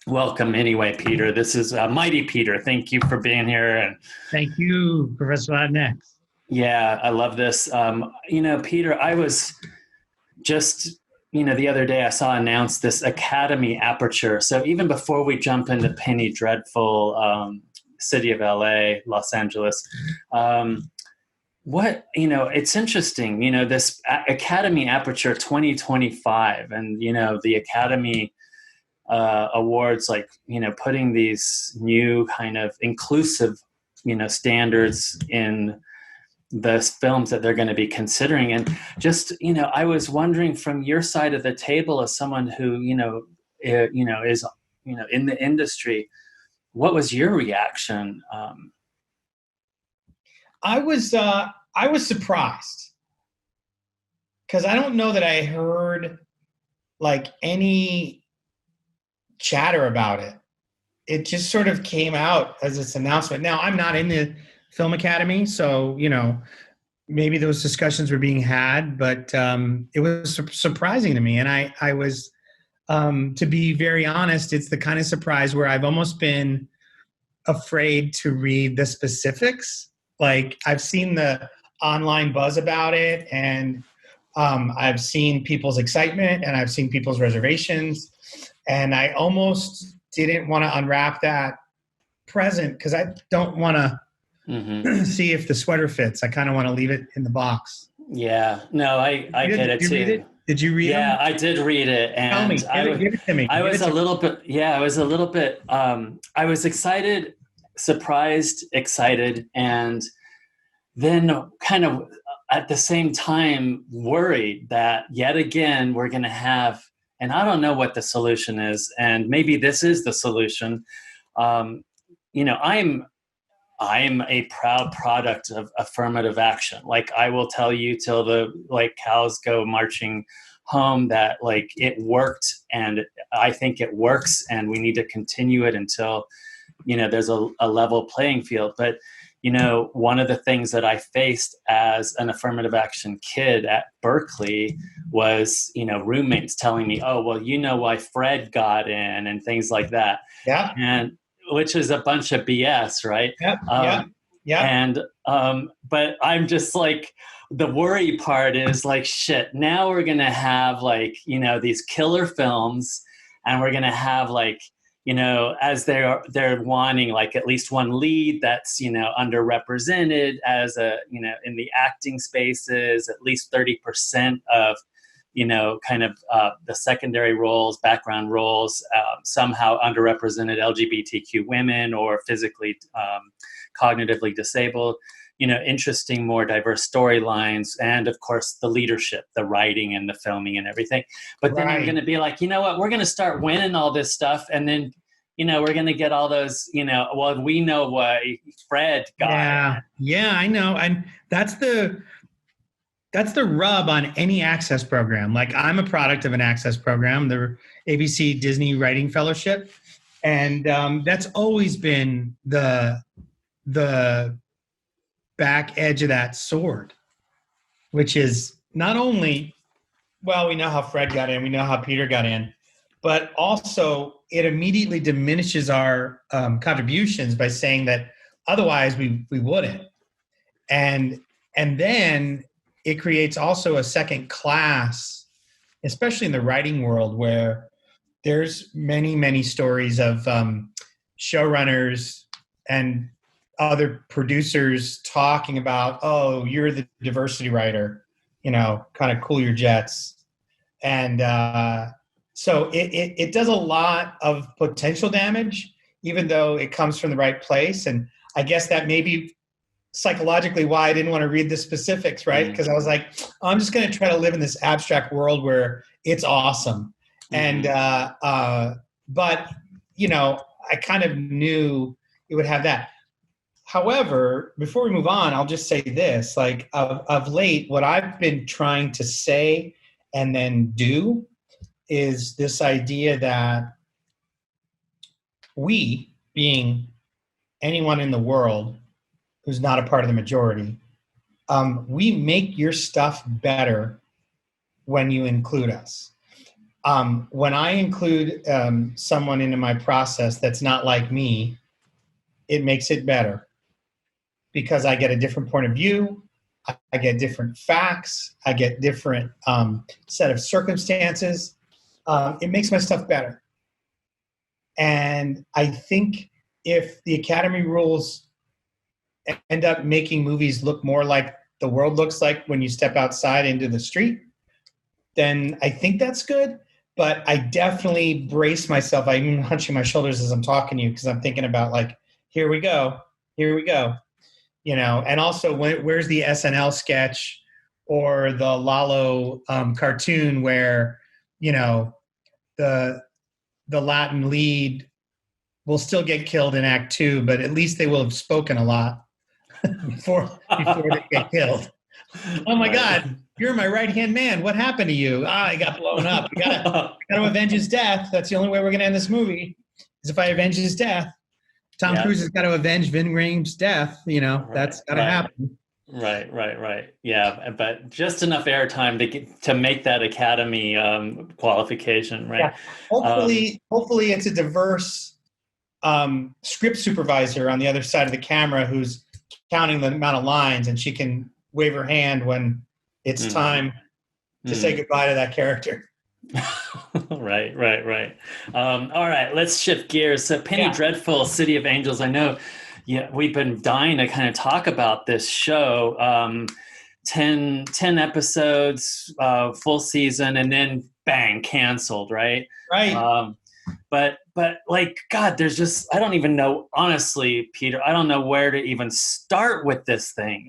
Welcome anyway, Peter. This is Mighty Peter. Thank you for being here. And Thank you, Professor Latinx. yeah, I love this. Peter, I was just, the other day I saw announced this Academy Aperture. So even before we jump into Penny Dreadful, City of LA, Los Angeles, it's interesting, this Academy Aperture 2025 and, the Academy awards, like, putting these new kind of inclusive, standards in the films that they're going to be considering. And just, I was wondering from your side of the table as someone who, is, in the industry, what was your reaction? I was surprised because I don't know that I heard like any chatter about it. It just sort of came out as this announcement. Now, I'm not in the Film Academy, so maybe those discussions were being had, but it was surprising to me, and I was, to be very honest, it's the kind of surprise where I've almost been afraid to read the specifics. Like, I've seen the online buzz about it, and I've seen people's excitement, and I've seen people's reservations, and I almost didn't want to unwrap that present because I don't want to see if the sweater fits. I kind of want to leave it in the box. Yeah, no, I get it too. Read it? Did you read it? Yeah, I did read it, Tell me. and Give it to me. I was a little bit, I was excited, surprised, excited, and then kind of at the same time worried that yet again we're going to have, and I don't know what the solution is, and maybe this is the solution. I'm a proud product of affirmative action. Like, I will tell you till the cows go marching home that it worked, and I think it works, and we need to continue it until there's a level playing field. But one of the things that I faced as an affirmative action kid at Berkeley was roommates telling me, oh, well, why Fred got in and things like that. Yeah. And which is a bunch of BS, right? Yeah. And but I'm just like, the worry part is like, shit, now we're gonna have these killer films, and we're gonna have as they're wanting at least one lead that's underrepresented as in the acting spaces, at least 30% of the secondary roles, background roles, somehow underrepresented LGBTQ women or physically, cognitively disabled, interesting, more diverse storylines, and of course the leadership, the writing and the filming and everything. But then I'm going to be like, what, we're going to start winning all this stuff, and then we're going to get all those, well, we know what Fred got. Yeah, I know. And that's the rub on any access program. Like, I'm a product of an access program, the ABC Disney Writing Fellowship. And that's always been the back edge of that sword, which is not only, well, we know how Fred got in, we know how Peter got in, but also it immediately diminishes our contributions by saying that otherwise we wouldn't. And then it creates also a second class, especially in the writing world, where there's many, many stories of showrunners and other producers talking about, oh, you're the diversity writer, kind of cool your jets. And so it does a lot of potential damage, even though it comes from the right place. And I guess that maybe psychologically why I didn't want to read the specifics, right? Because I was like, I'm just going to try to live in this abstract world where it's awesome. And but I kind of knew it would have that. However, before we move on, I'll just say this: of late, what I've been trying to say and then do is this idea that we, being anyone in the world who's not a part of the majority, we make your stuff better when you include us. When I include someone into my process that's not like me, it makes it better because I get a different point of view. I get different facts. I get different set of circumstances. It makes my stuff better. And I think if the Academy rules end up making movies look more like the world looks like when you step outside into the street, then I think that's good. But I definitely brace myself. I'm even hunching my shoulders as I'm talking to you because I'm thinking about like, here we go. And also where's the SNL sketch or the Lalo cartoon where, the Latin lead will still get killed in Act 2, but at least they will have spoken a lot before they get killed. Oh my God, you're my right-hand man. What happened to you? I got blown up. We gotta avenge his death. That's the only way we're gonna end this movie, is if I avenge his death. Tom Cruise has got to avenge Vin Rhames' death. That's got to happen. Right. Yeah, but just enough airtime to make that Academy qualification, right? Yeah. Hopefully it's a diverse script supervisor on the other side of the camera who's counting the amount of lines, and she can wave her hand when it's time to say goodbye to that character. Right. All right, let's shift gears. So Penny Dreadful, City of Angels. I know we've been dying to kind of talk about this show. 10 episodes, full season, and then bang, canceled, right? But like, God, there's just, I don't even know, honestly, Peter, I don't know where to even start with this thing.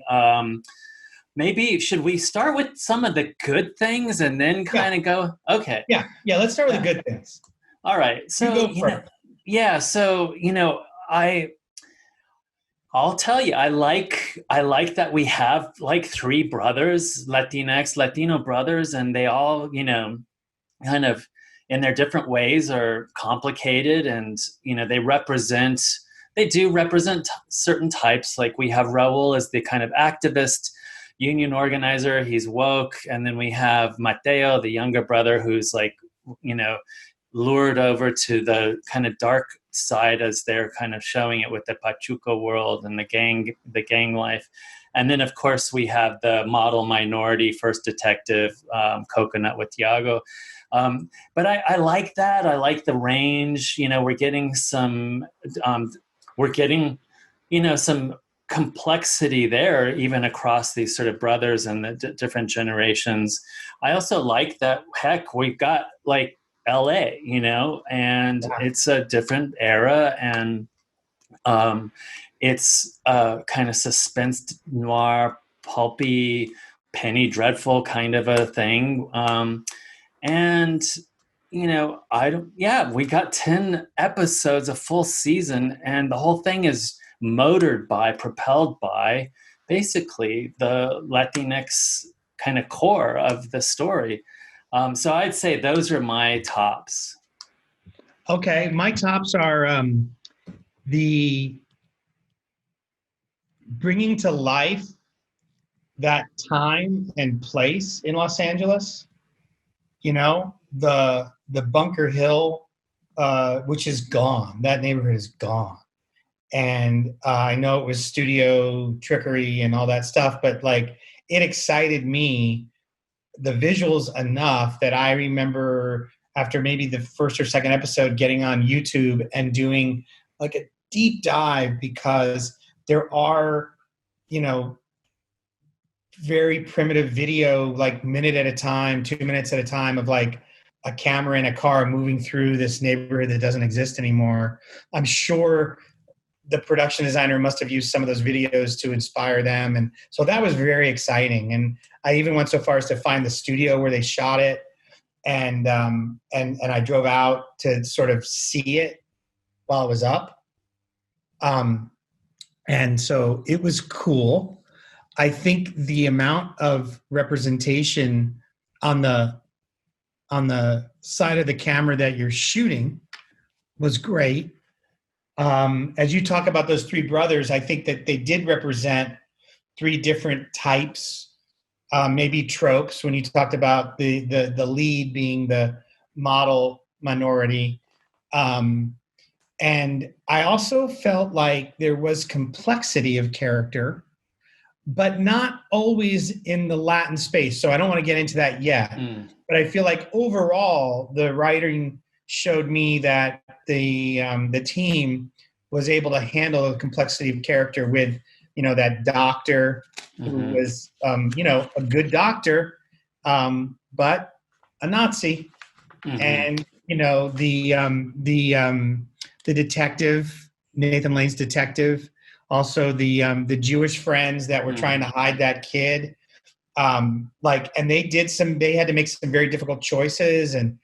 Maybe should we start with some of the good things and then kind of go, okay. Yeah, let's start with the good things. All right. So, I'll tell you, I like that we have like three brothers, Latino brothers, and they all, kind of in their different ways are complicated, and, they do represent certain types. Like we have Raul as the kind of activist union organizer, he's woke, and then we have Mateo, the younger brother, who's like, lured over to the kind of dark side as they're kind of showing it with the Pachuco world and the gang life. And then of course we have the model minority first detective, Coconut with Tiago. But I like that. I like the range. We're getting some some complexity there, even across these sort of brothers and the different generations. I also like that, heck, we've got like LA, and it's a different era, and it's kind of suspense noir, pulpy, Penny Dreadful kind of a thing. And we got 10 episodes, a full season, and the whole thing is propelled by basically the Latinx kind of core of the story. So I'd say those are my tops. Okay, my tops are the bringing to life that time and place in Los Angeles. The Bunker Hill, which is gone. That neighborhood is gone. And I know it was studio trickery and all that stuff, but like it excited me, the visuals, enough that I remember after maybe the first or second episode getting on YouTube and doing like a deep dive, because there are, very primitive video, like minute at a time, 2 minutes at a time, of like a camera in a car moving through this neighborhood that doesn't exist anymore. I'm sure the production designer must have used some of those videos to inspire them. And so that was very exciting. And I even went so far as to find the studio where they shot it. And I drove out to sort of see it while it was up. And so it was cool. I think the amount of representation on the side of the camera that you're shooting was great. As you talk about those three brothers, I think that they did represent three different types, maybe tropes. When you talked about the lead being the model minority. And I also felt like there was complexity of character, but not always in the Latin space. So I don't want to get into that yet. But I feel like overall, the writing showed me that the team was able to handle the complexity of character with, that doctor who was, a good doctor, but a Nazi, and the detective, Nathan Lane's detective, also the Jewish friends that were trying to hide that kid. And they had to make some very difficult choices, and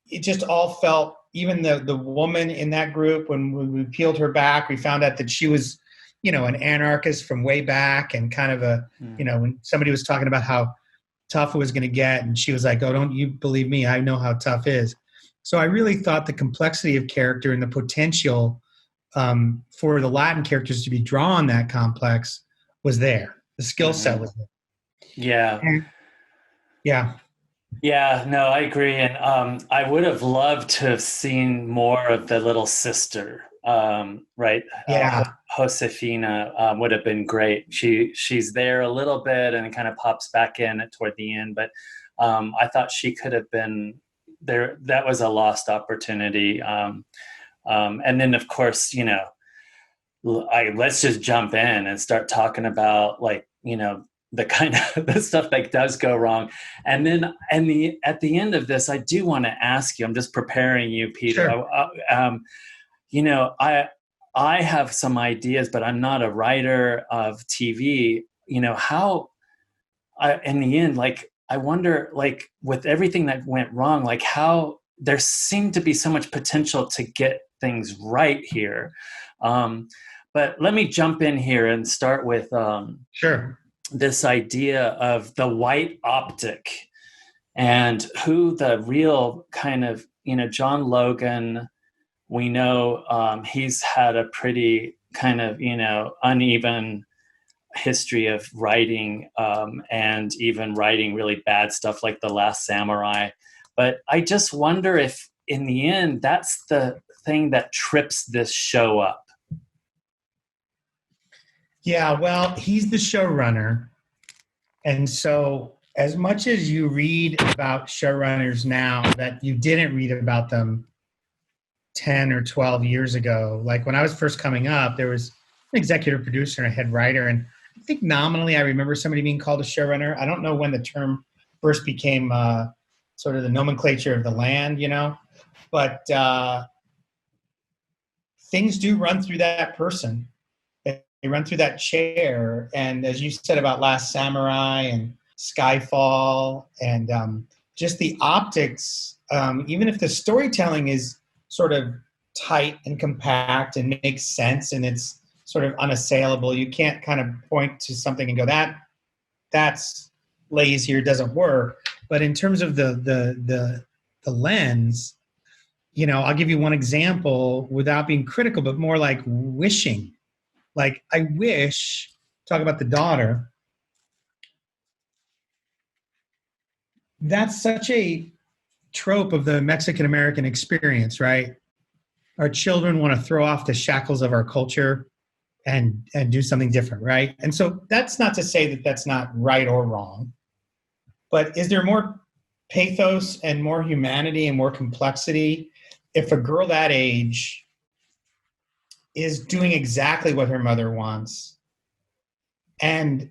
it just all felt, even the woman in that group, when we peeled her back, we found out that she was, an anarchist from way back, and kind of when somebody was talking about how tough it was going to get, and she was like, "Oh, don't you believe me? I know how tough it is." So I really thought the complexity of character and the potential for the Latin characters to be drawn that complex was there. The skill set was there. Yeah. Yeah. Yeah, no, I agree. And I would have loved to have seen more of the little sister, right? Yeah. Josefina would have been great. She's there a little bit and kind of pops back in toward the end. But I thought she could have been there. That was a lost opportunity. And then, of course, let's just jump in and start talking about, like, the kind of the stuff that does go wrong. And then at the end of this, I do want to ask you, I'm just preparing you, Peter. Sure. I have some ideas, but I'm not a writer of TV. How in the end, like, I wonder, like, with everything that went wrong, like, how there seemed to be so much potential to get things right here. But let me jump in here and start with Sure. this idea of the white optic, and who the real kind of, John Logan, we know he's had a pretty kind of, uneven history of writing, and even writing really bad stuff like The Last Samurai. But I just wonder if in the end, that's the thing that trips this show up. Yeah, well, he's the showrunner. And so as much as you read about showrunners now that you didn't read about them 10 or 12 years ago, like when I was first coming up, there was an executive producer and a head writer. And I think nominally I remember somebody being called a showrunner. I don't know when the term first became sort of the nomenclature of the land, but things do run through that person. They run through that chair. And as you said about Last Samurai and Skyfall, and just the optics, even if the storytelling is sort of tight and compact and makes sense and it's sort of unassailable, you can't kind of point to something and go, that's lazy or doesn't work. But in terms of the lens, I'll give you one example without being critical, but more like wishing. Like, I wish, talk about the daughter, that's such a trope of the Mexican-American experience, right? Our children want to throw off the shackles of our culture and do something different, right? And so that's not to say that that's not right or wrong, but is there more pathos and more humanity and more complexity if a girl that age is doing exactly what her mother wants and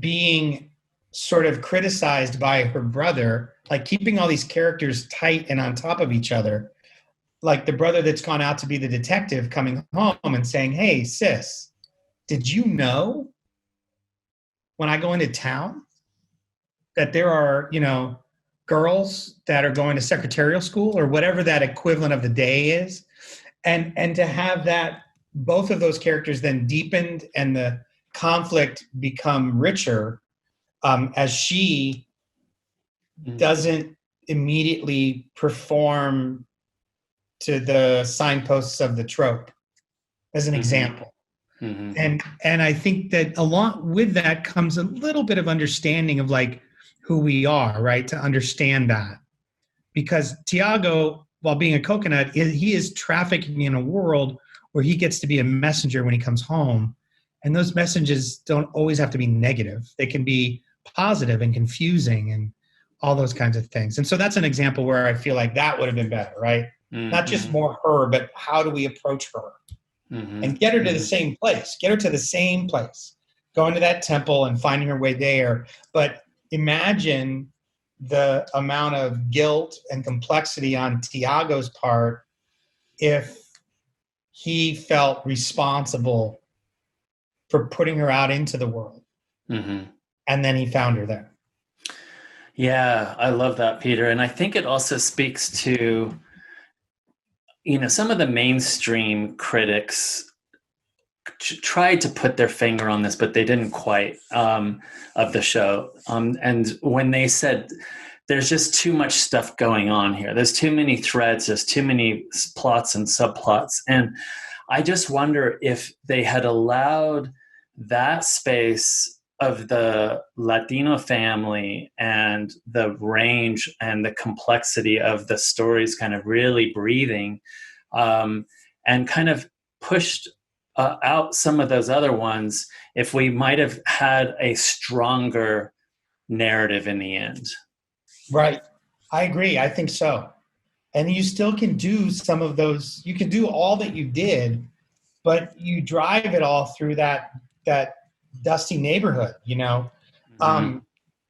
being sort of criticized by her brother, like keeping all these characters tight and on top of each other, like the brother that's gone out to be the detective coming home and saying, "Hey, sis, did you know when I go into town that there are, girls that are going to secretarial school," or whatever that equivalent of the day is. And to have that, both of those characters then deepened and the conflict become richer, as she doesn't immediately perform to the signposts of the trope, as an example. And I think that along with that comes a little bit of understanding of like who we are, right? To understand that. because Tiago, while being a coconut, he is trafficking in a world where he gets to be a messenger when he comes home. And those messages don't always have to be negative. They can be positive and confusing and all those kinds of things. And so that's an example where I feel like that would have been better, right? Mm-hmm. Not just more her, but how do we approach her? Mm-hmm. And get her to the same place. Get her to the same place. Going to that temple and finding her way there. But imagine the amount of guilt and complexity on Tiago's part if he felt responsible for putting her out into the world. Mm-hmm. And then he found her there. Yeah, I love that, Peter. And I think it also speaks to, some of the mainstream critics tried to put their finger on this, but they didn't quite, of the show. And when they said, there's just too much stuff going on here. There's too many threads. There's too many plots and subplots. And I just wonder if they had allowed that space of the Latino family and the range and the complexity of the stories kind of really breathing, and kind of pushed out some of those other ones, if we might have had a stronger narrative in the end. Right. I agree. I think so. And you still can do some of those. You can do all that you did, but you drive it all through that dusty neighborhood, Mm-hmm.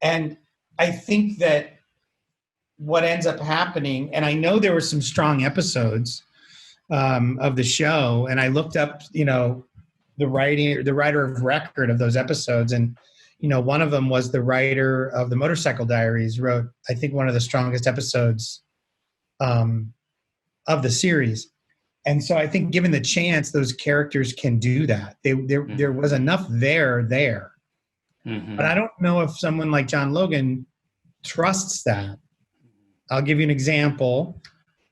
And I think that what ends up happening, and I know there were some strong episodes of the show, and I looked up, the writer of record of those episodes, and one of them was the writer of the Motorcycle Diaries, wrote, I think, one of the strongest episodes of the series. And so I think given the chance, those characters can do that. There was enough there. Mm-hmm. But I don't know if someone like John Logan trusts that. I'll give you an example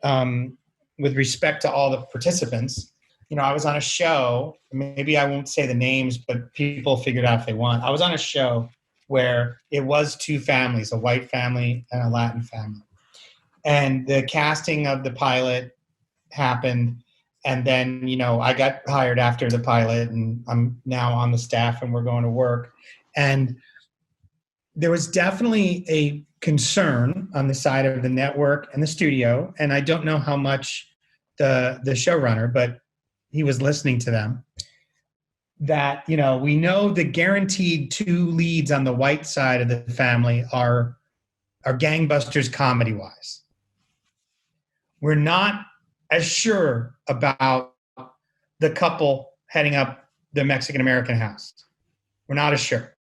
with respect to all the participants. I was on a show, maybe I won't say the names, but people figured out if they want. I was on a show where it was two families, a white family and a Latin family. And the casting of the pilot happened. And then, I got hired after the pilot, and I'm now on the staff and we're going to work. And there was definitely a concern on the side of the network and the studio. And I don't know how much the showrunner, but he was listening to them, that, we know the guaranteed two leads on the white side of the family are gangbusters comedy-wise. We're not as sure about the couple heading up the Mexican-American house. We're not as sure.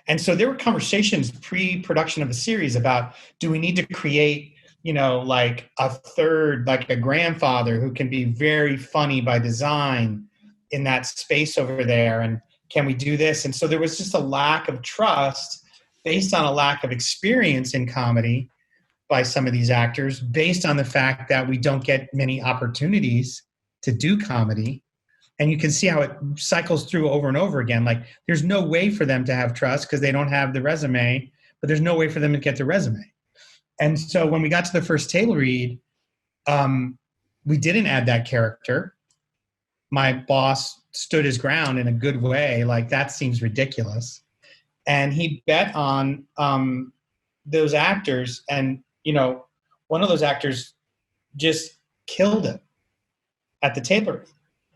And so there were conversations pre-production of the series about, do we need to create, like a third, like a grandfather who can be very funny by design in that space over there? And can we do this? And so there was just a lack of trust based on a lack of experience in comedy by some of these actors, based on the fact that we don't get many opportunities to do comedy. And you can see how it cycles through over and over again. Like, there's no way for them to have trust because they don't have the resume, but there's no way for them to get the resume. And so when we got to the first table read, we didn't add that character. My boss stood his ground in a good way. Like, that seems ridiculous. And he bet on those actors. And, one of those actors just killed it at the table read.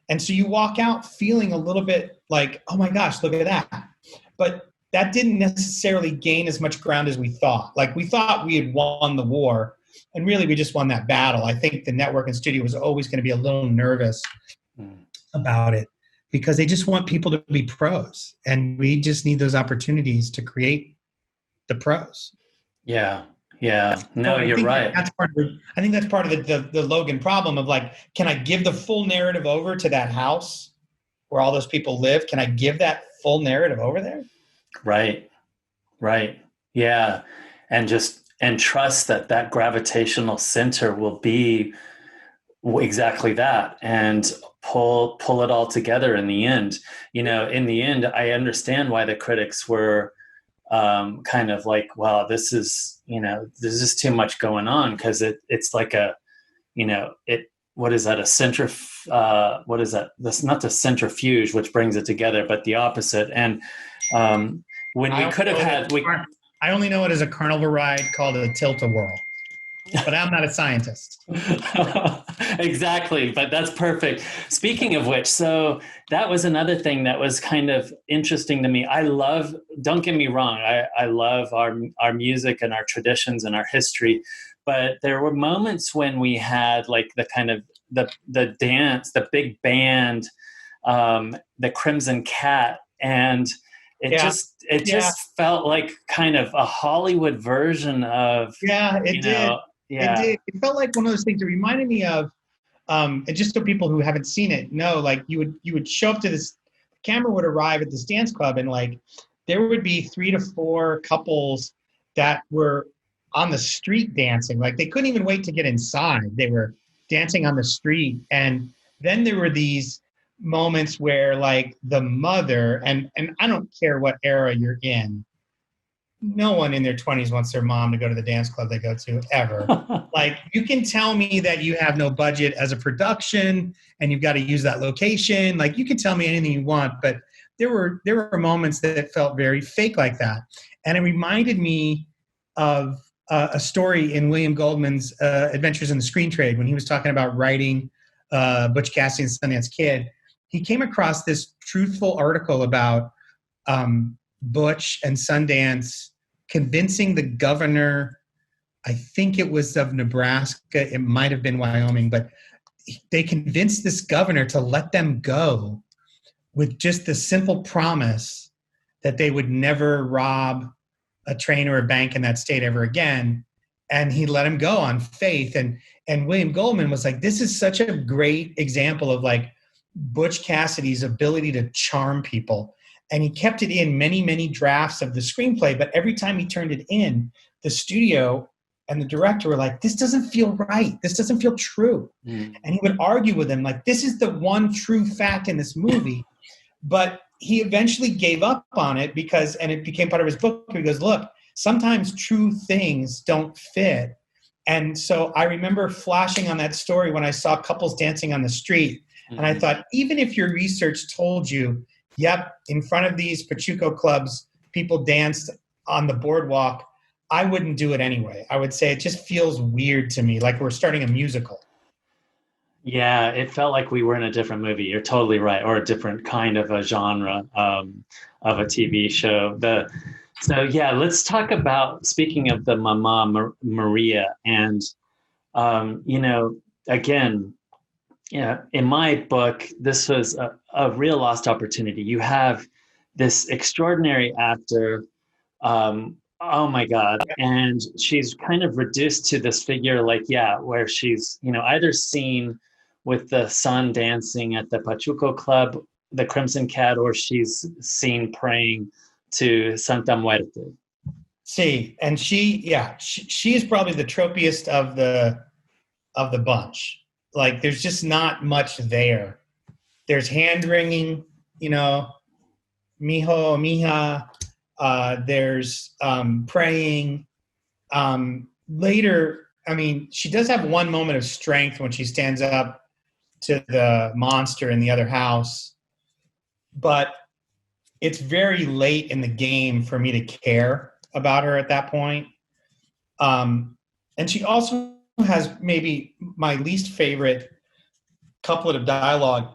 And so you walk out feeling a little bit like, oh my gosh, look at that. But that didn't necessarily gain as much ground as we thought. Like, we thought we had won the war, and really we just won that battle. I think the network and studio was always going to be a little nervous about it because they just want people to be pros. And we just need those opportunities to create the pros. Yeah. Yeah. No, you're right. I think that's part of the Logan problem of, like, can I give the full narrative over to that house where all those people live? Can I give that full narrative over there? Right. Yeah. And trust that gravitational center will be exactly that, and pull it all together in the end. In the end, I understand why the critics were kind of like, wow, this is too much going on, because it's like a, what is that, what is that? That's not the centrifuge, which brings it together, but the opposite. And when we could have had, I only know it as a carnival ride called a tilt-a-whirl, but I'm not a scientist. Exactly, but that's perfect. Speaking of which, so that was another thing that was kind of interesting to me. Don't get me wrong, I love our music and our traditions and our history, but there were moments when we had like the kind of the dance, the big band, the Crimson Cat, and it just felt like kind of a Hollywood version of, it did. Yeah. It felt like one of those things. It reminded me of, and just so people who haven't seen it know, like you would show up to this, the camera would arrive at this dance club, and like there would be 3 to 4 couples that were on the street dancing. Like they couldn't even wait to get inside. They were dancing on the street. And then there were these moments where like the mother, and I don't care what era you're in, no one in their 20s wants their mom to go to the dance club they go to ever. Like, you can tell me that you have no budget as a production and you've got to use that location. Like, you can tell me anything you want, but there were moments that felt very fake like that. And it reminded me of a story in William Goldman's Adventures in the Screen Trade, when he was talking about writing Butch Cassidy and Sundance Kid. He came across this truthful article about Butch and Sundance convincing the governor, I think it was of Nebraska, it might have been Wyoming, but they convinced this governor to let them go with just the simple promise that they would never rob a train or a bank in that state ever again. And he let him go on faith. And William Goldman was like, this is such a great example of like Butch Cassidy's ability to charm people. And he kept it in many, many drafts of the screenplay, but every time he turned it in, the studio and the director were like, this doesn't feel right. This doesn't feel true. And he would argue with him like, this is the one true fact in this movie. But he eventually gave up on it and it became part of his book. He goes, look, sometimes true things don't fit. And so I remember flashing on that story when I saw couples dancing on the street. Mm-hmm. And I thought, even if your research told you, yep, in front of these Pachuco clubs, people danced on the boardwalk, I wouldn't do it anyway. I would say it just feels weird to me, like we're starting a musical. Yeah, it felt like we were in a different movie. You're totally right, or a different kind of a genre of a TV show. So yeah, let's talk about, speaking of the Mama Maria, and again, in my book, this was a real lost opportunity. You have this extraordinary actor. Oh my God. And she's kind of reduced to this figure, where she's, either seen with the son dancing at the Pachuco Club, the Crimson Cat, or she's seen praying to Santa Muerte. See, and she is probably the tropiest of the bunch. Like, there's just not much there. There's hand wringing, mijo, mija. There's praying. Later, I mean, she does have one moment of strength when she stands up to the monster in the other house, but it's very late in the game for me to care about her at that point. And she also has maybe my least favorite couplet of dialogue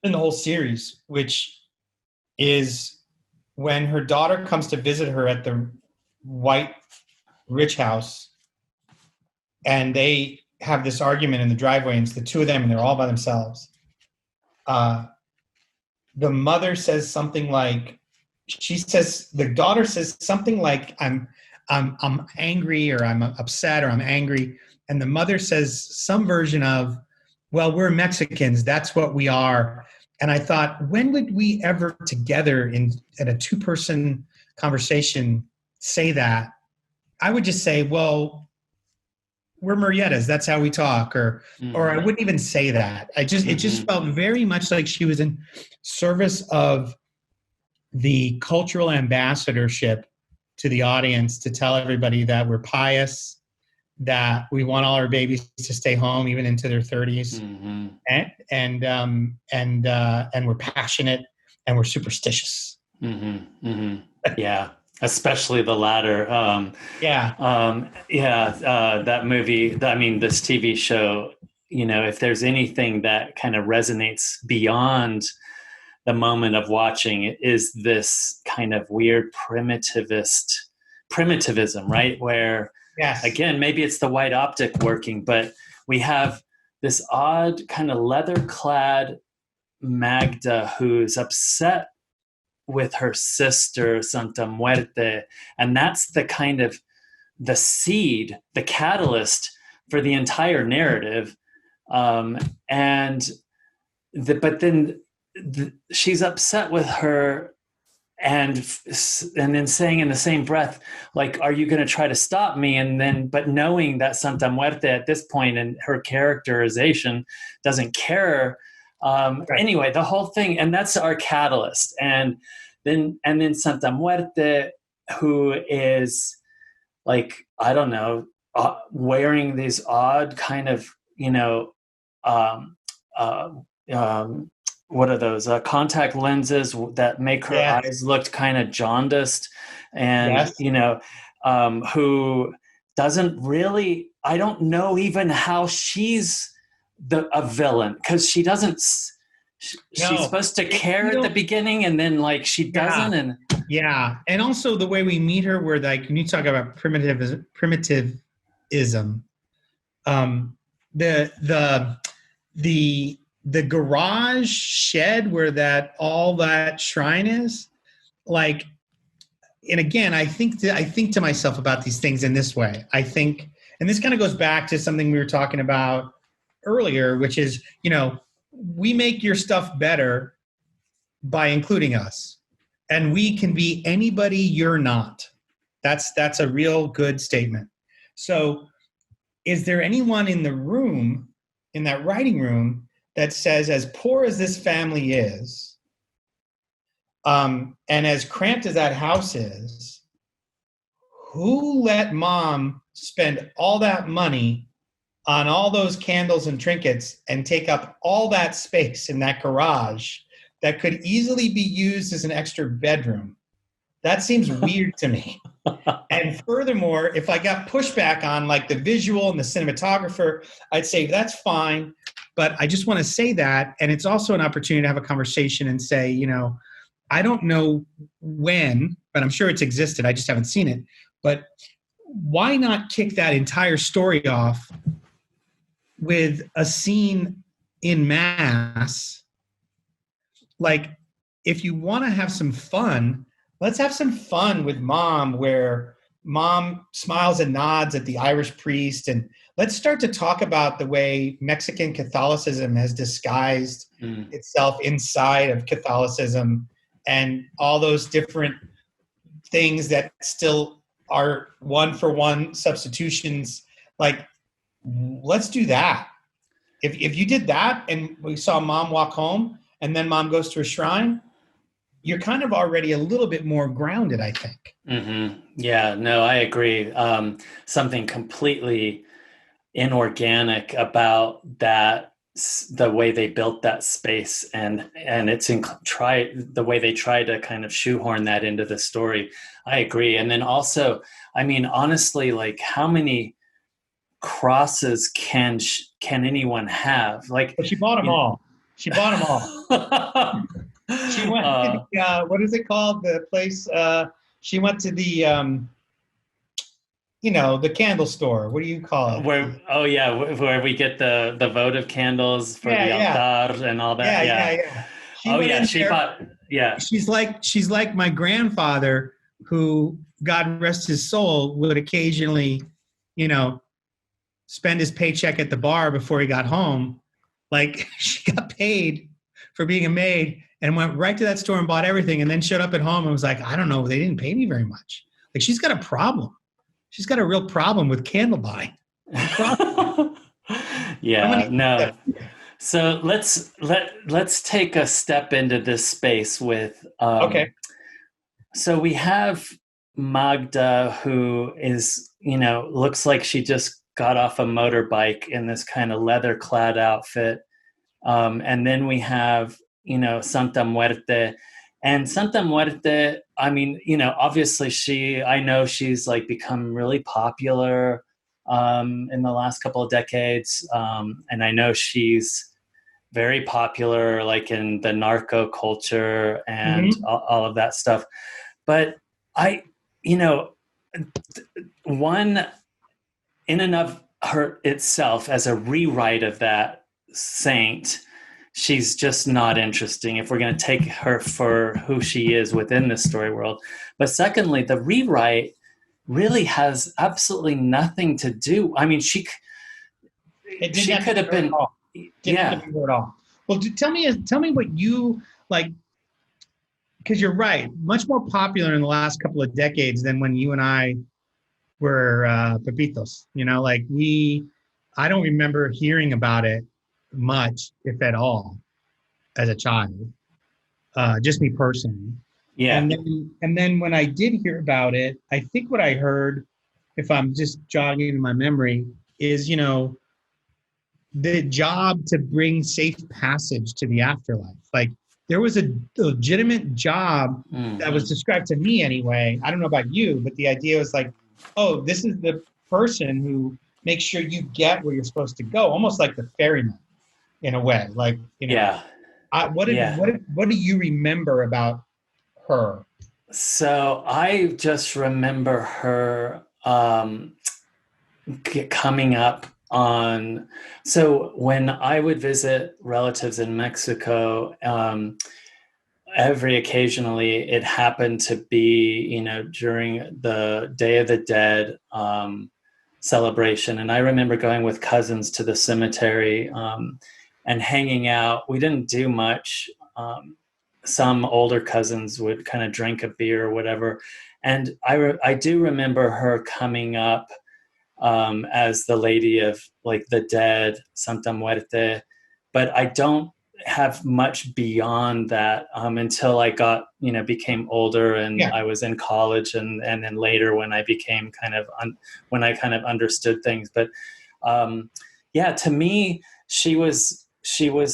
in the whole series, which is when her daughter comes to visit her at the white rich house, and they have this argument in the driveway, and it's the two of them, and they're all by themselves. The mother says something like, the daughter says something like, I'm angry, or I'm upset, or I'm angry. And the mother says some version of, well, we're Mexicans, that's what we are. And I thought, when would we ever together in a two-person conversation say that? I would just say, well, we're Murrietas, that's how we talk, or I wouldn't even say that. It just felt very much like she was in service of the cultural ambassadorship to the audience to tell everybody that we're pious, that we want all our babies to stay home even into their 30s, Mm-hmm. and we're passionate and we're superstitious. Mm-hmm. Mm-hmm. Yeah, especially the latter. That movie. I mean, this TV show. You know, if there's anything that kind of resonates beyond the moment of watching, it is this kind of weird primitivism, right? Where, Yes. again, maybe it's the white optic working, but we have this odd kind of leather-clad Magda who's upset with her sister Santa Muerte, and that's the kind of the seed, the catalyst for the entire narrative. And but then she's upset with her, and then saying in the same breath, like, "Are you going to try to stop me?" And then, but knowing that Santa Muerte at this point in her characterization doesn't care. Right. Anyway, the whole thing, and that's our catalyst. And then Santa Muerte, who is like, I don't know, wearing these odd kind of, what are those contact lenses that make her eyes look kind of jaundiced, and who doesn't really, I don't know even how she's a villain, because she doesn't. She's supposed to care at the beginning, and then like she doesn't, and and also the way we meet her, where like when you talk about primitivism, the garage shed where all that shrine is, like, and again, I think to myself about these things in this way. I think, and this kind of goes back to something we were talking about earlier, which is, we make your stuff better by including us, and we can be anybody you're not. That's a real good statement. So is there anyone in the room, in that writing room, that says, as poor as this family is, and as cramped as that house is, who let mom spend all that money on all those candles and trinkets and take up all that space in that garage that could easily be used as an extra bedroom? That seems weird to me. And furthermore, if I got pushback on like the visual and the cinematographer, I'd say that's fine. But I just want to say that. And it's also an opportunity to have a conversation and say, I don't know when, but I'm sure it's existed. I just haven't seen it. But why not kick that entire story off with a scene in mass? Like, if you want to have some fun, let's have some fun with mom, where mom smiles and nods at the Irish priest. And let's start to talk about the way Mexican Catholicism has disguised itself inside of Catholicism, and all those different things that still are one-for-one substitutions. Like, let's do that. If you did that and we saw mom walk home and then mom goes to a shrine, you're kind of already a little bit more grounded, I think. Mm-hmm. Yeah, no, I agree. Something completely inorganic about that, the way they built that space, and it's the way they try to kind of shoehorn that into the story. I agree. And then also, I mean, honestly, like, how many crosses can anyone have? Like, but she bought them all. She bought them all. She went to the, what is it called? The place, she went to the, the candle store. What do you call it? Where we get the votive candles for the altar and all that. She's like my grandfather, who, God rest his soul, would occasionally, spend his paycheck at the bar before he got home. Like, she got paid for being a maid and went right to that store and bought everything, and then showed up at home and was like, I don't know, they didn't pay me very much. Like, she's got a problem. She's got a real problem with candle buying. No. So let's take a step into this space with So we have Magda, who is, looks like she just got off a motorbike in this kind of leather clad outfit. And then we have, Santa Muerte. And Santa Muerte, I mean, obviously I know she's like become really popular in the last couple of decades. And I know she's very popular, like in the narco culture and Mm-hmm. all of that stuff. But I, you know, one in and of her itself as a rewrite of that saint, she's just not interesting if we're going to take her for who she is within the story world. But secondly, the rewrite really has absolutely nothing to do. I mean, she could have been, Didn't have yeah, to be her at all. Well, tell me what you like, because you're right. Much more popular in the last couple of decades than when you and I were pepitos. I don't remember hearing about it much, if at all, as a child. Just me personally. yeah. And then when I did hear about it, I think what I heard, if I'm just jogging in my memory, is the job to bring safe passage to the afterlife. Like there was a legitimate job that was described to me anyway. I don't know about you, but the idea was like, oh, this is the person who makes sure you get where you're supposed to go, almost like the ferryman in a way. Like, Yeah. what Yeah. do you remember about her? So I just remember her coming up on. So when I would visit relatives in Mexico, every occasionally it happened to be, during the Day of the Dead celebration. And I remember going with cousins to the cemetery and hanging out. We didn't do much. Some older cousins would kind of drink a beer or whatever. And I do remember her coming up as the lady of like the dead, Santa Muerte. But I don't have much beyond that until I got, became older and Yeah. I was in college and then later when I became when I kind of understood things. But yeah, to me, she was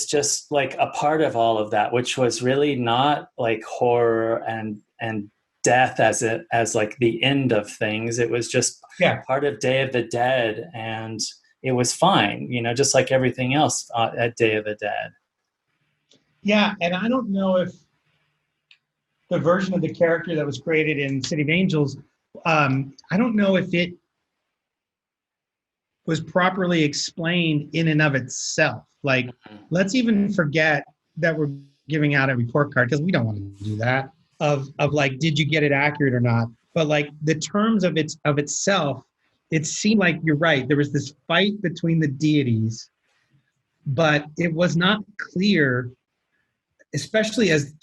just like a part of all of that, which was really not like horror and death as like the end of things. It was just Yeah. part of Day of the Dead, and it was fine, just like everything else at Day of the Dead. Yeah. And I don't know if the version of the character that was created in City of Angels, I don't know if it was properly explained in and of itself. Like, let's even forget that we're giving out a report card because we don't want to do that. Of like, did you get it accurate or not? But like the terms of itself, it seemed like you're right. There was this fight between the deities, but it was not clear, especially as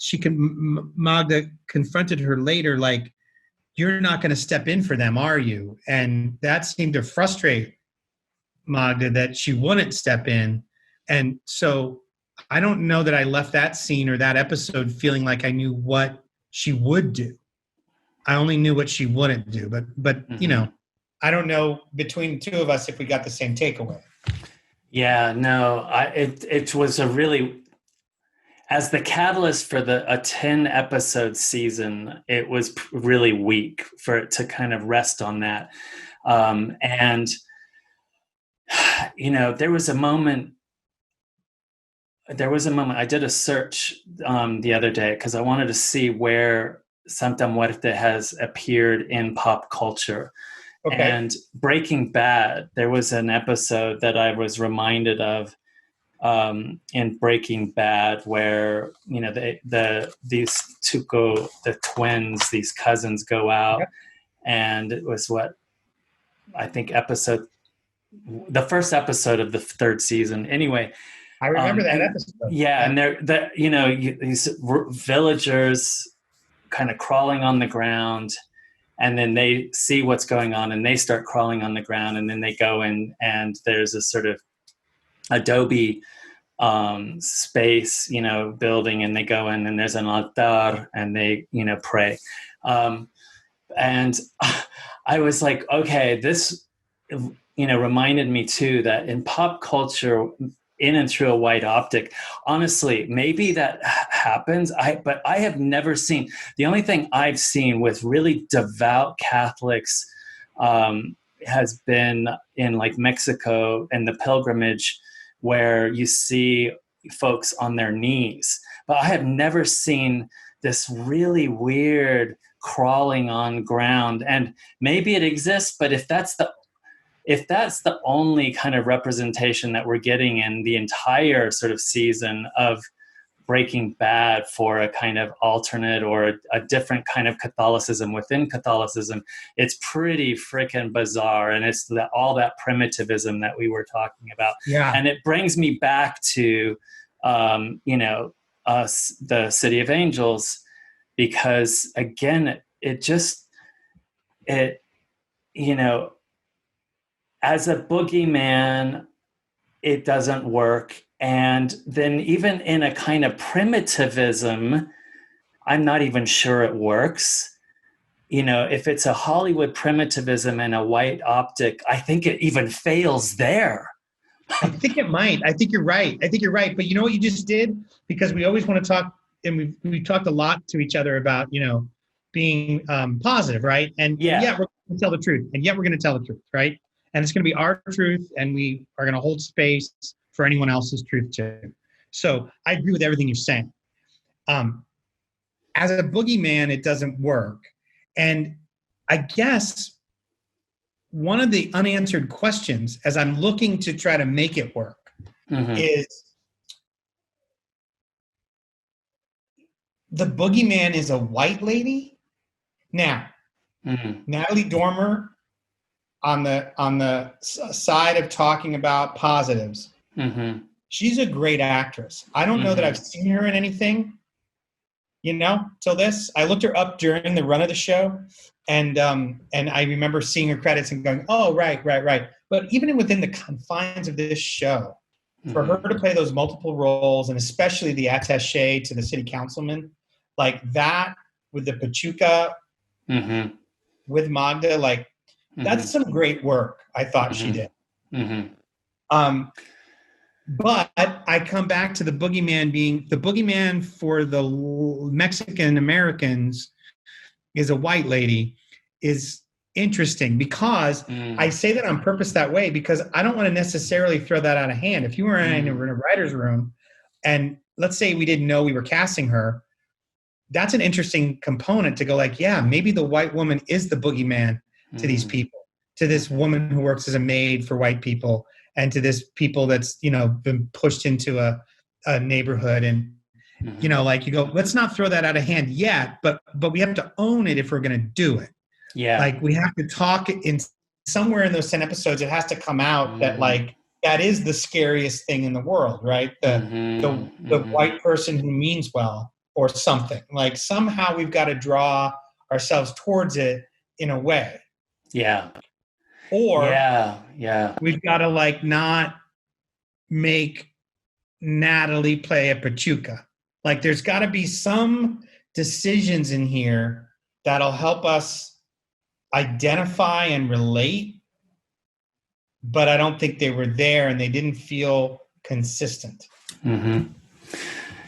Magda confronted her later, like, you're not going to step in for them, are you? And that seemed to frustrate Magda that she wouldn't step in. And so I don't know that I left that scene or that episode feeling like I knew what she would do. I only knew what she wouldn't do. But I don't know between the two of us if we got the same takeaway. Yeah, no, it was a really, as the catalyst for a 10 episode season, it was really weak for it to kind of rest on that. And there was a moment I did a search the other day because I wanted to see where Santa Muerte has appeared in pop culture. Okay. And Breaking Bad, there was an episode that I was reminded of in Breaking Bad where these Tuco, the twins, these cousins go out, and it was what I think the first episode of the third season. Anyway, I remember that episode. Yeah, and these villagers kind of crawling on the ground, and then they see what's going on, and they start crawling on the ground, and then they go in, and there's a sort of adobe space, building, and they go in, and there's an altar, and they, pray. And I was like, okay, this, reminded me too that in pop culture, in and through a white optic, honestly, maybe that happens. But I have never seen, the only thing I've seen with really devout Catholics has been in like Mexico and the pilgrimage, where you see folks on their knees. But I have never seen this really weird crawling on ground. And maybe it exists, but if that's the only kind of representation that we're getting in the entire sort of season of Breaking Bad for a kind of alternate or a different kind of Catholicism within Catholicism, it's pretty freaking bizarre. And it's all that primitivism that we were talking about. Yeah. And it brings me back to, us, the City of Angels, because again, as a boogeyman, it doesn't work. And then even in a kind of primitivism, I'm not even sure it works. If it's a Hollywood primitivism and a white optic, I think it even fails there. I think it might. I think you're right. But you know what you just did? Because we always want to talk, and we've talked a lot to each other about, being positive, right? And we're going to tell the truth. And yet we're going to tell the truth, right? And it's going to be our truth, and we are going to hold space for anyone else's truth too. So I agree with everything you're saying. As a boogeyman, it doesn't work. And I guess one of the unanswered questions, as I'm looking to try to make it work, is the boogeyman is a white lady. Now, Natalie Dormer, on the side of talking about positives, she's a great actress. I don't know that I've seen her in anything, till this. I looked her up during the run of the show, and I remember seeing her credits and going, oh, right. But even within the confines of this show, for her to play those multiple roles, and especially the attaché to the city councilman, like that with the Pachuca, with Magda, like that's some great work. I thought she did. But I come back to the boogeyman being the boogeyman for the Mexican Americans is a white lady is interesting, because I say that on purpose that way, because I don't want to necessarily throw that out of hand. If you were in a writer's room and let's say we didn't know we were casting her, that's an interesting component to go like, yeah, maybe the white woman is the boogeyman to these people, to this woman who works as a maid for white people, and to this people that's, been pushed into a neighborhood. And, like you go, let's not throw that out of hand yet, but we have to own it if we're going to do it. Yeah. Like we have to talk in somewhere in those 10 episodes, it has to come out that like, that is the scariest thing in the world, right? The white person who means well or something. Like somehow we've got to draw ourselves towards it in a way. Yeah. Or we've got to like not make Natalie play a Pachuca. Like there's got to be some decisions in here that'll help us identify and relate, but I don't think they were there and they didn't feel consistent.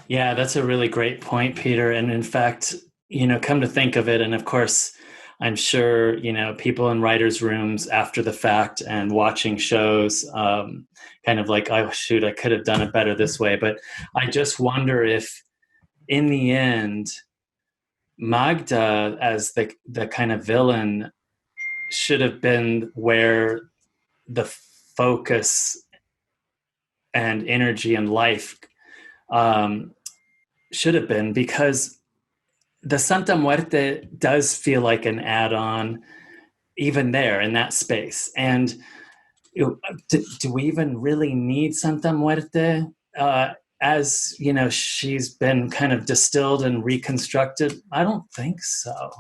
Yeah, that's a really great point, Peter. And in fact, come to think of it, and of course, I'm sure, people in writers' rooms after the fact and watching shows kind of like, oh, shoot, I could have done it better this way. But I just wonder if in the end, Magda as the kind of villain should have been where the focus and energy and life should have been, because the Santa Muerte does feel like an add-on even there in that space. And do we even really need Santa Muerte as, she's been kind of distilled and reconstructed? I don't think so.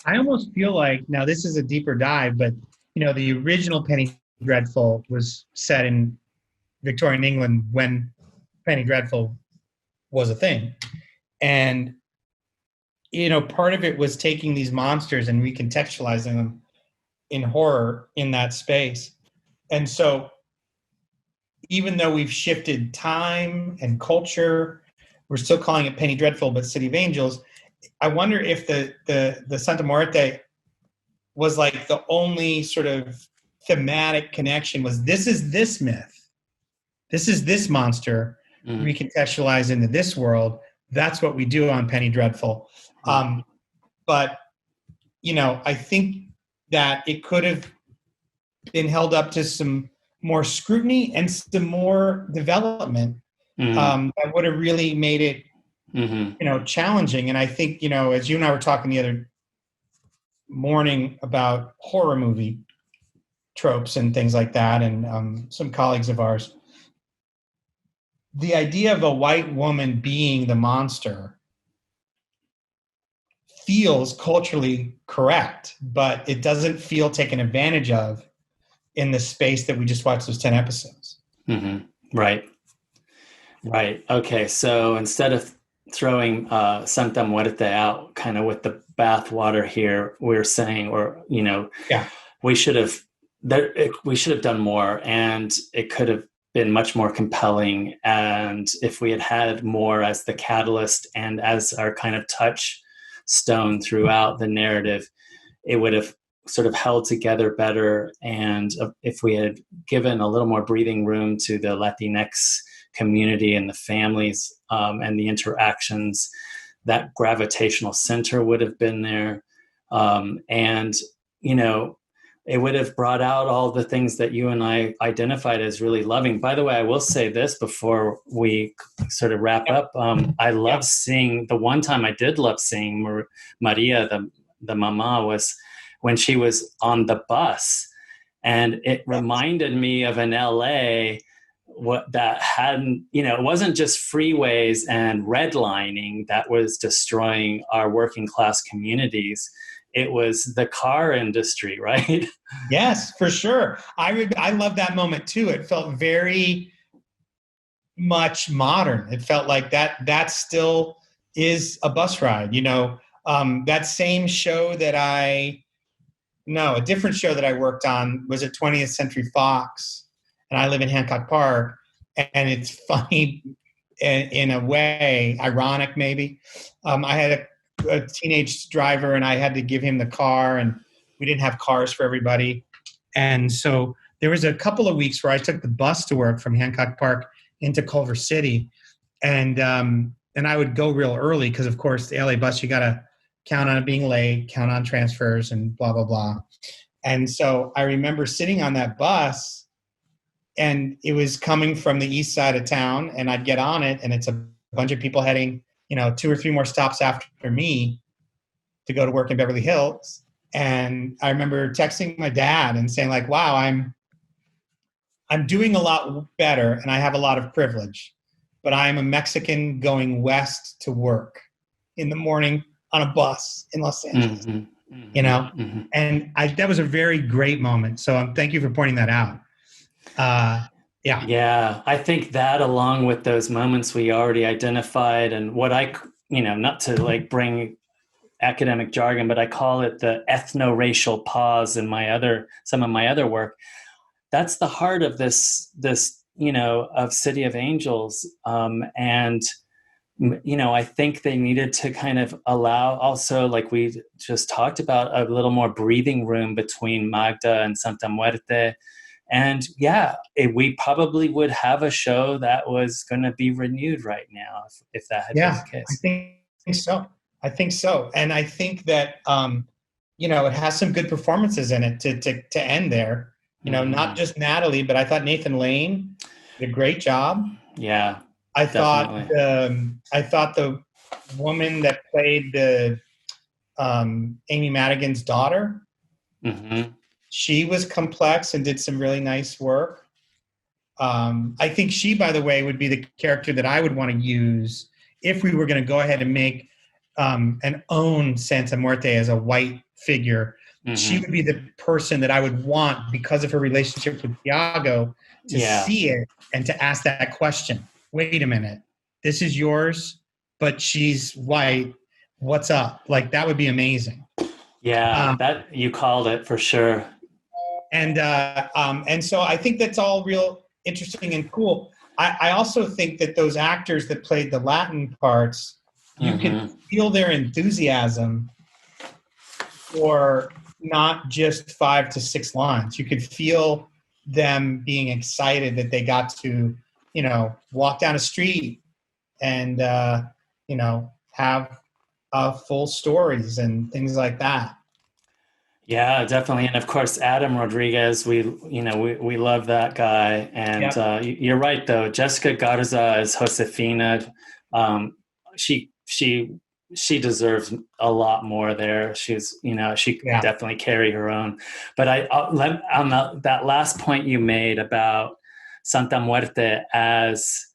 I almost feel like, now this is a deeper dive, but, the original Penny Dreadful was set in Victorian England when Penny Dreadful was a thing. And part of it was taking these monsters and recontextualizing them in horror in that space. And so even though we've shifted time and culture, we're still calling it Penny Dreadful, but City of Angels. I wonder if the Santa Muerte was like the only sort of thematic connection was this is this myth. This is this monster recontextualized into this world. That's what we do on Penny Dreadful. But, I think that it could have been held up to some more scrutiny and some more development that would have really made it, challenging. And I think, as you and I were talking the other morning about horror movie tropes and things like that, and some colleagues of ours, the idea of a white woman being the monster feels culturally correct, but it doesn't feel taken advantage of in the space that we just watched those 10 episodes. Right. Okay. So instead of throwing Santa Muerte out kind of with the bathwater here, we're saying, we should have done more, and it could have been much more compelling. And if we had had more as the catalyst and as our kind of touchstone throughout the narrative, it would have sort of held together better. And if we had given a little more breathing room to the Latinx community and the families and the interactions, that gravitational center would have been there. And, it would have brought out all the things that you and I identified as really loving. By the way, I will say this before we sort of wrap up. I love seeing, the one time I did love seeing Maria, the mama, was when she was on the bus. And it reminded me of in LA, what that hadn't, it wasn't just freeways and redlining that was destroying our working class communities. It was the car industry, right? Yes, for sure. I love that moment too. It felt very much modern. It felt like that still is a bus ride. That same show a different show that I worked on was at 20th Century Fox, and I live in Hancock Park, and it's funny in a way, ironic maybe. I had a teenage driver, and I had to give him the car, and we didn't have cars for everybody. And so there was a couple of weeks where I took the bus to work from Hancock Park into Culver City. And I would go real early because, of course, the LA bus, you got to count on it being late, count on transfers and blah, blah, blah. And so I remember sitting on that bus, and it was coming from the east side of town, and I'd get on it, and it's a bunch of people heading 2 or 3 more stops after me to go to work in Beverly Hills. And I remember texting my dad and saying like, wow, I'm doing a lot better and I have a lot of privilege, but I am a Mexican going west to work in the morning on a bus in Los Angeles, and that was a very great moment. So thank you for pointing that out. Yeah, I think that along with those moments we already identified, and what not to like bring academic jargon, but I call it the ethno-racial pause in some of my other work. That's the heart of this of City of Angels. And I think they needed to kind of allow also, like we just talked about, a little more breathing room between Magda and Santa Muerte. And we probably would have a show that was going to be renewed right now if that had been the case. I think so. And I think that, it has some good performances in it to end there. Not just Natalie, but I thought Nathan Lane did a great job. Yeah. I thought the woman that played the Amy Madigan's daughter, she was complex and did some really nice work. I think she, by the way, would be the character that I would want to use if we were going to go ahead and make and own Santa Muerte as a white figure. She would be the person that I would want, because of her relationship with Tiago, to see it and to ask that question. Wait a minute, this is yours, but she's white. what's up. Like that would be amazing. Yeah, that you called it for sure. And so I think that's all real interesting and cool. I also think that those actors that played the Latin parts, you could feel their enthusiasm for not just 5 to 6 lines. You could feel them being excited that they got to, walk down a street and, have full stories and things like that. Yeah, definitely. And of course, Adam Rodriguez, we love that guy. And you're right, though. Jessica Garza as Josefina. She deserves a lot more there. She's, she could definitely carry her own. But that last point you made about Santa Muerte as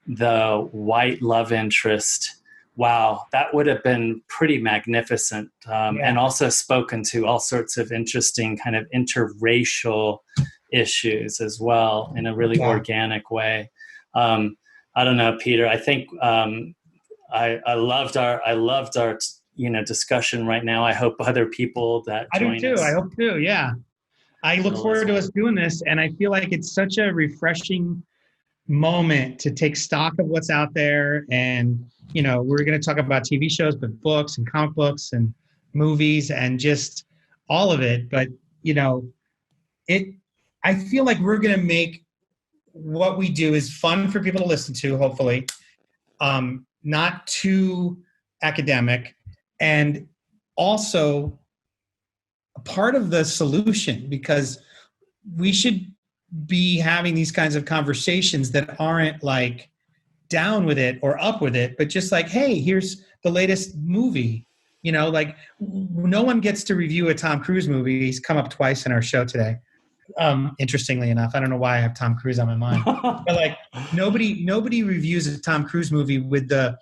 the white love interest, wow, that would have been pretty magnificent, and also spoken to all sorts of interesting kind of interracial issues as well in a really organic way. I don't know, Peter. I think I loved our discussion right now. I hope other people that join I do too. us. I hope too. Yeah, I look forward to us doing this, and I feel like it's such a refreshing moment to take stock of what's out there. And we're going to talk about TV shows, but books and comic books and movies and just all of it. But I feel like we're going to make what we do is fun for people to listen to, hopefully, not too academic, and also a part of the solution, because we should be having these kinds of conversations that aren't like down with it or up with it, but just like, hey, here's the latest movie. Like no one gets to review a Tom Cruise movie. He's come up twice in our show today. Interestingly enough, I don't know why I have Tom Cruise on my mind, but like nobody reviews a Tom Cruise movie with the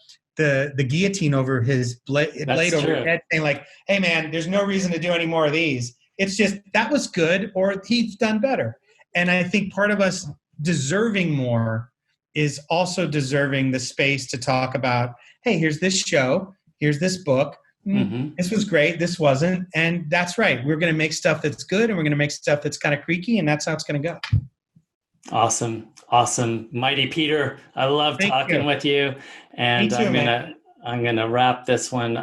guillotine over his blade over his head, saying like, hey man, there's no reason to do any more of these. It's just that was good, or he's done better. And I think part of us deserving more is also deserving the space to talk about, hey, here's this show, here's this book. This was great, this wasn't. And that's right. We're going to make stuff that's good, and we're going to make stuff that's kind of creaky, and that's how it's going to go. Awesome. Mighty Peter, I love talking with you. And Me too, I'm gonna wrap this one up.